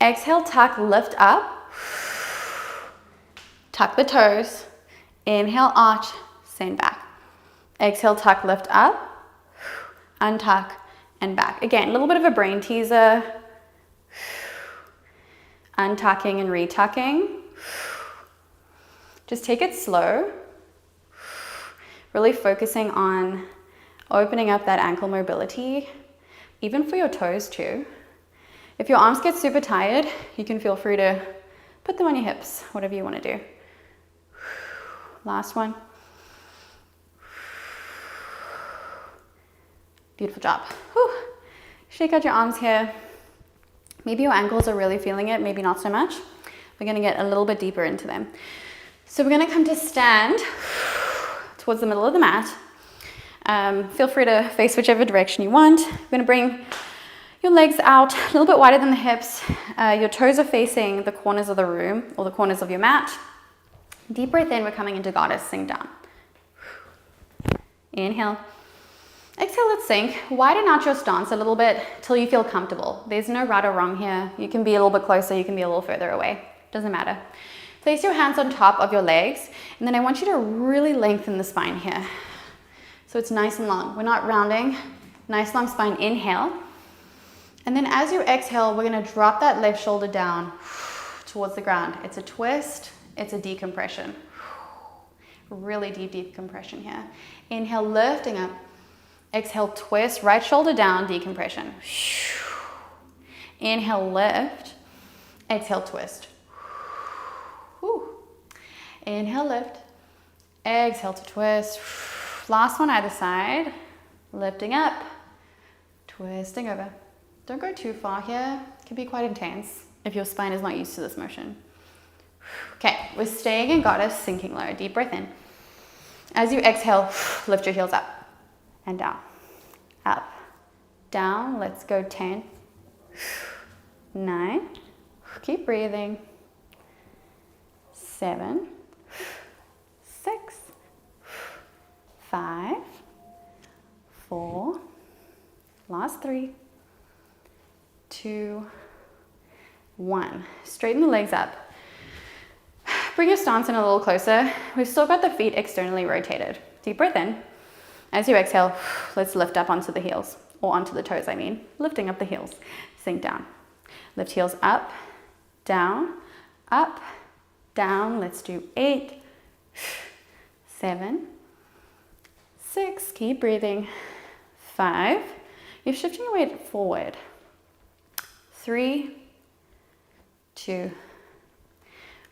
Exhale, tuck, lift up. Tuck the toes. Inhale, arch, send back. Exhale, tuck, lift up. Untuck and back. Again, a little bit of a brain teaser. Untucking and retucking. Just take it slow. Really focusing on opening up that ankle mobility, even for your toes too. If your arms get super tired, you can feel free to put them on your hips, whatever you want to do. Last one. Beautiful job. Whew. Shake out your arms here. Maybe your ankles are really feeling it, maybe not so much. We're going to get a little bit deeper into them. So we're going to come to stand towards the middle of the mat. Feel free to face whichever direction you want. We're going to bring your legs out a little bit wider than the hips. Your toes are facing the corners of the room or the corners of your mat. Deep breath in, we're coming into goddess, sink down. Inhale. Exhale, let's sink. Widen out your stance a little bit till you feel comfortable. There's no right or wrong here. You can be a little bit closer, you can be a little further away. Doesn't matter. Place your hands on top of your legs, and then I want you to really lengthen the spine here. So it's nice and long. We're not rounding. Nice long spine, inhale. And then as you exhale, we're gonna drop that left shoulder down towards the ground. It's a twist, it's a decompression. Really deep, deep compression here. Inhale, lifting up. Exhale, twist, right shoulder down, decompression. Inhale, lift. Exhale, twist. Inhale, lift. Exhale to twist. Last one either side. Lifting up. Twisting over. Don't go too far here. It can be quite intense if your spine is not used to this motion. Okay, we're staying in goddess, sinking low. Deep breath in. As you exhale, lift your heels up and down. Up, down. Let's go 10, 9. Keep breathing. 7, 6, 5, 4, last 3, 2, 1. Straighten the legs up. Bring your stance in a little closer. We've still got the feet externally rotated. Deep breath in. As you exhale, let's lift up onto the heels, or onto the toes, I mean. Lifting up the heels. Sink down. Lift heels up, down, up, down. Let's do 8, 7, 6. Keep breathing. 5. You're shifting your weight forward. 3, 2,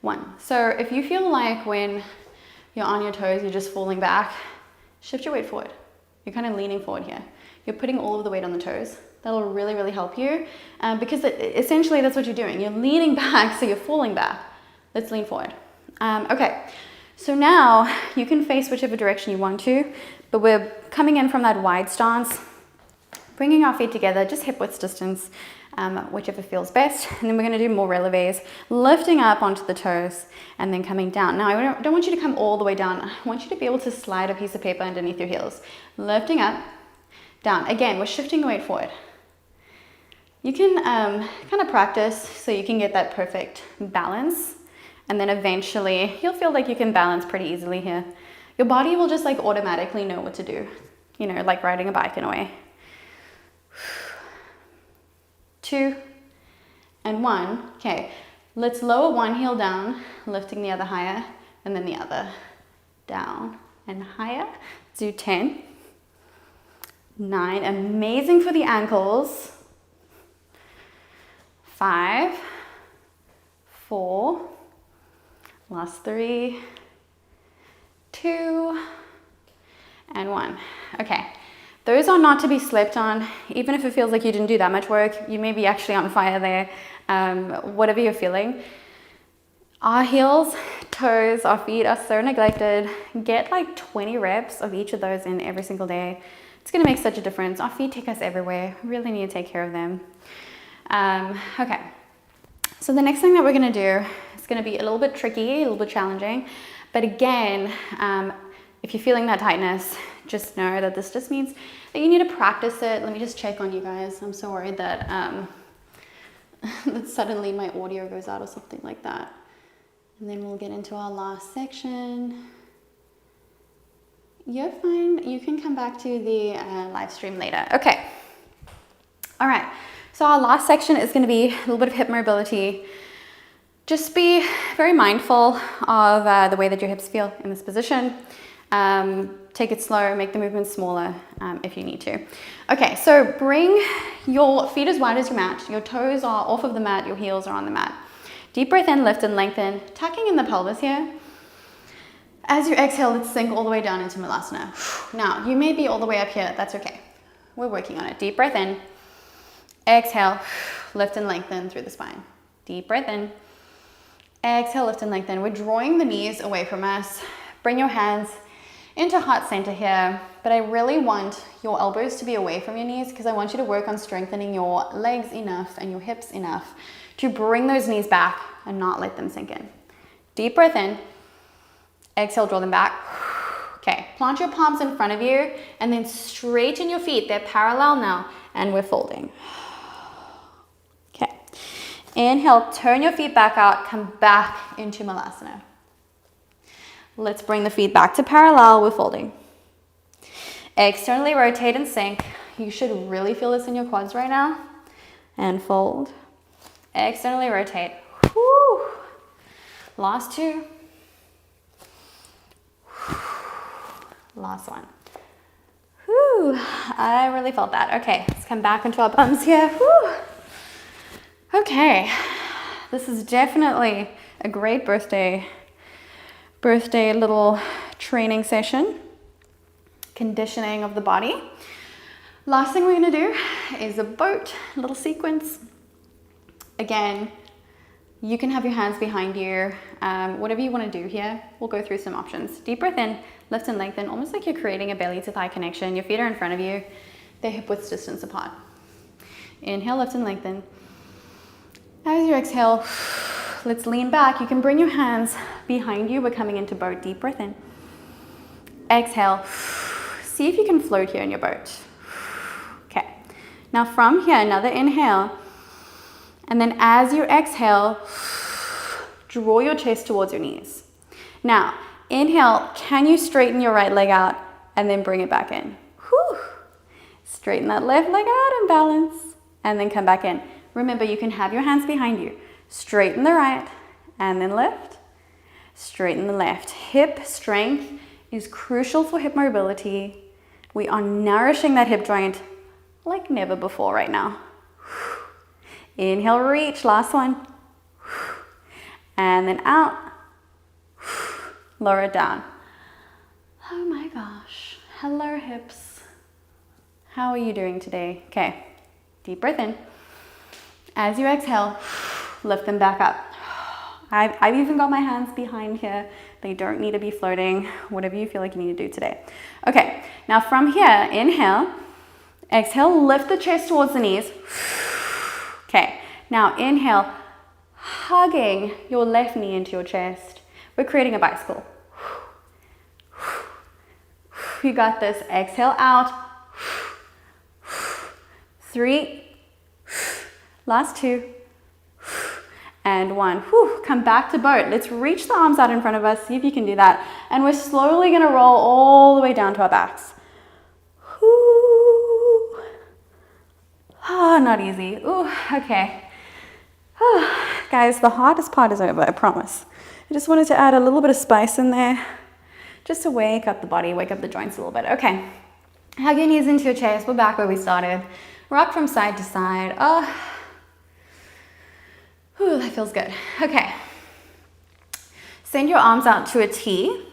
1. So if you feel like when you're on your toes, you're just falling back, shift your weight forward. You're kind of leaning forward here. You're putting all of the weight on the toes. That'll really, really help you because essentially that's what you're doing. You're leaning back, so you're falling back. Let's lean forward. Okay, so now you can face whichever direction you want to, but we're coming in from that wide stance, bringing our feet together, just hip width distance, whichever feels best. And then we're going to do more releves, lifting up onto the toes and then coming down. Now, I don't want you to come all the way down. I want you to be able to slide a piece of paper underneath your heels. Lifting up, down. Again, we're shifting the weight forward. You can kind of practice so you can get that perfect balance, and then eventually you'll feel like you can balance pretty easily here. Your body will just like automatically know what to do, you know, like riding a bike in a way. 2 and 1. Okay, let's lower one heel down, lifting the other higher, and then the other down and higher. Do 10. 9, amazing for the ankles. 5, 4, last 3, 2, and 1. Okay, those are not to be slept on. Even if it feels like you didn't do that much work, you may be actually on fire there, whatever you're feeling. Our heels, toes, our feet are so neglected. Get like 20 reps of each of those in every single day. It's gonna make such a difference. Our feet take us everywhere. We really need to take care of them. Okay, so the next thing that we're gonna do is gonna be a little bit tricky, a little bit challenging. But again, if you're feeling that tightness, just know that this just means that you need to practice it. Let me just check on you guys. I'm so worried that, that suddenly my audio goes out or something like that. And then we'll get into our last section. You're fine. You can come back to the live stream later. Okay. All right. So our last section is going to be a little bit of hip mobility. Just be very mindful of the way that your hips feel in this position. Take it slow, make the movement smaller if you need to. Okay, so bring your feet as wide as your mat. Your toes are off of the mat, your heels are on the mat. Deep breath in, lift and lengthen, tucking in the pelvis here. As you exhale, let's sink all the way down into Malasana. Now, you may be all the way up here, that's okay. We're working on it. Deep breath in, exhale, lift and lengthen through the spine. Deep breath in, exhale, lift and lengthen. We're drawing the knees away from us. Bring your hands into heart center here, but I really want your elbows to be away from your knees because I want you to work on strengthening your legs enough and your hips enough to bring those knees back and not let them sink in. Deep breath in, exhale, draw them back. Okay, plant your palms in front of you and then straighten your feet. They're parallel now and we're folding. Okay, inhale, turn your feet back out, come back into Malasana. Let's bring the feet back to parallel, we're folding. Externally rotate and sink. You should really feel this in your quads right now. And fold. Externally rotate. Woo. Last 2. Last one. Whew. I really felt that. Okay, let's come back into our bums here. Whew. Okay, this is definitely a great birthday little training session, conditioning of the body. Last thing we're gonna do is a boat, little sequence. Again, you can have your hands behind you, whatever you wanna do here. We'll go through some options. Deep breath in, lift and lengthen, almost like you're creating a belly to thigh connection. Your feet are in front of you, they're hip width distance apart. Inhale, lift and lengthen. As you exhale, let's lean back. You can bring your hands behind you. We're coming into boat. Deep breath in. Exhale. See if you can float here in your boat. Okay. Now from here, another inhale. And then as you exhale, draw your chest towards your knees. Now, inhale. Can you straighten your right leg out and then bring it back in? Whew. Straighten that left leg out and balance. And then come back in. Remember, you can have your hands behind you. Straighten the right and then lift. Straighten the left. Hip strength is crucial for hip mobility. We are nourishing that hip joint like never before right now. Inhale, reach, last one. And then out. Lower it down. Oh my gosh. Hello, hips. How are you doing today? Okay, deep breath in. As you exhale, lift them back up. I've even got my hands behind here. They don't need to be floating, whatever you feel like you need to do today. Okay, now from here, inhale, exhale, lift the chest towards the knees. Okay, now inhale, hugging your left knee into your chest. We're creating a bicycle. You got this. Exhale out. 3, Last 2. And 1. Whew. Come back to boat. Let's reach the arms out in front of us. See if you can do that. And we're slowly going to roll all the way down to our backs. Whew. Ah, not easy. Ooh, okay. Guys, the hardest part is over, I promise. I just wanted to add a little bit of spice in there just to wake up the body, wake up the joints a little bit. Okay, hug your knees into your chest. We're back where we started. Rock from side to side. Oh, whew, that feels good. Okay, send your arms out to a T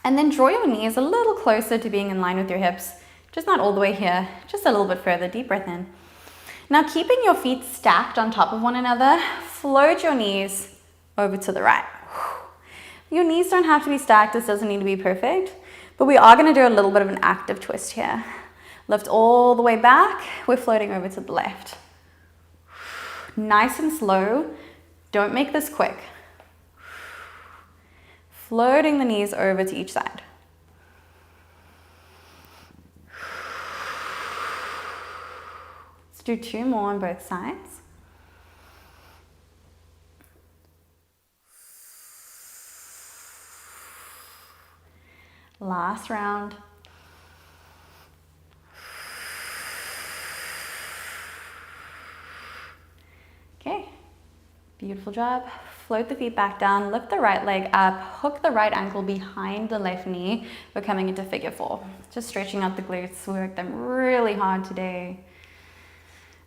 and then draw your knees a little closer to being in line with your hips. Just not all the way here, just a little bit further. Deep breath in. Now, keeping your feet stacked on top of one another, float your knees over to the right. Your knees don't have to be stacked. This doesn't need to be perfect, but we are going to do a little bit of an active twist here. Lift all the way back. We're floating over to the left. Nice and slow. Don't make this quick. Floating the knees over to each side. Let's do 2 more on both sides. Last round. Okay, beautiful job. Float the feet back down, lift the right leg up, hook the right ankle behind the left knee. We're coming into figure 4. Just stretching out the glutes. We worked them really hard today.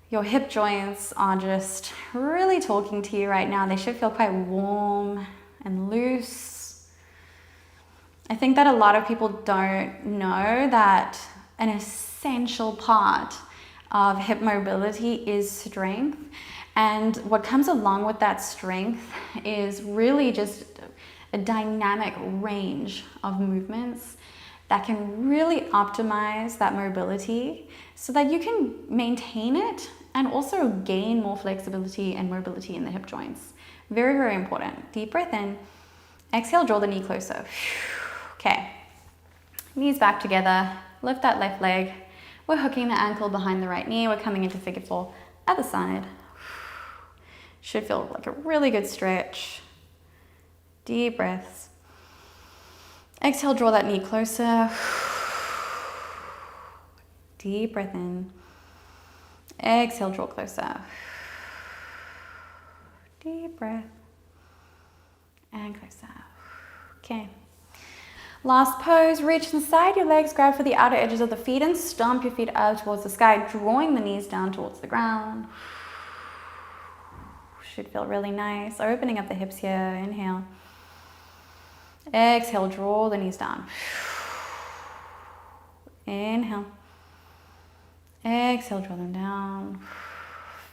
Your hip joints are just really talking to you right now. They should feel quite warm and loose. I think that a lot of people don't know that an essential part of hip mobility is strength. And what comes along with that strength is really just a dynamic range of movements that can really optimize that mobility so that you can maintain it and also gain more flexibility and mobility in the hip joints. Very, very important. Deep breath in. Exhale, draw the knee closer. Okay. Knees back together. Lift that left leg. We're hooking the ankle behind the right knee. We're coming into figure 4. Other side. Should feel like a really good stretch. Deep breaths. Exhale, draw that knee closer. Deep breath in. Exhale, draw closer. Deep breath. And closer. Okay. Last pose, reach inside your legs, grab for the outer edges of the feet and stomp your feet up towards the sky, drawing the knees down towards the ground. Should feel really nice. Opening up the hips here, inhale. Exhale, draw the knees down. Inhale. Exhale, draw them down.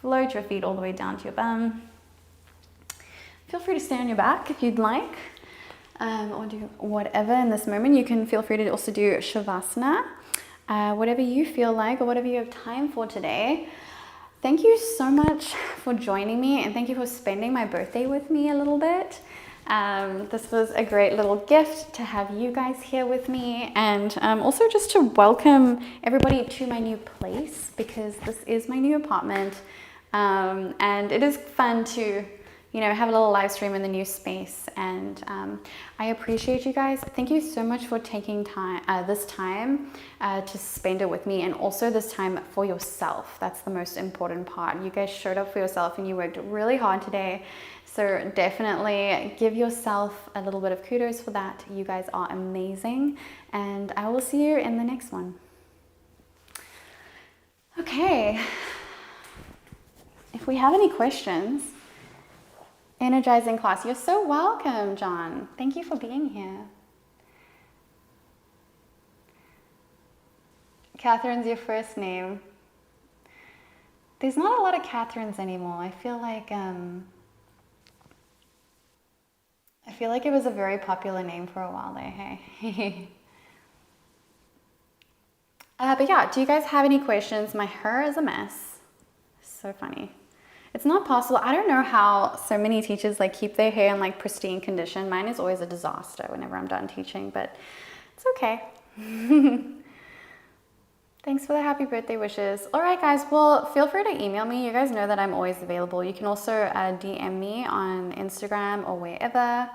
Float your feet all the way down to your bum. Feel free to stay on your back if you'd like, or do whatever in this moment. You can feel free to also do Shavasana, whatever you feel like or whatever you have time for today. Thank you so much for joining me, and thank you for spending my birthday with me a little bit. This was a great little gift to have you guys here with me, and also just to welcome everybody to my new place, because this is my new apartment, and it is fun to, you know, have a little live stream in the new space. And I appreciate you guys. Thank you so much for taking time, this time to spend it with me, and also this time for yourself. That's the most important part. You guys showed up for yourself and you worked really hard today. So definitely give yourself a little bit of kudos for that. You guys are amazing, and I will see you in the next one. Okay. If we have any questions, energizing class. You're so welcome, John. Thank you for being here. Catherine's your first name. There's not a lot of Catherines anymore. I feel like it was a very popular name for a while there, hey? But yeah, do you guys have any questions? My hair is a mess. So funny. It's not possible. I don't know how so many teachers like keep their hair in like pristine condition. Mine is always a disaster whenever I'm done teaching, but it's okay. Thanks for the happy birthday wishes. All right, guys. Well, feel free to email me. You guys know that I'm always available. You can also DM me on Instagram or wherever.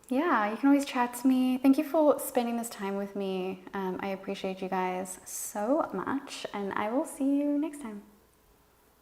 Yeah, you can always chat to me. Thank you for spending this time with me. I appreciate you guys so much, and I will see you next time.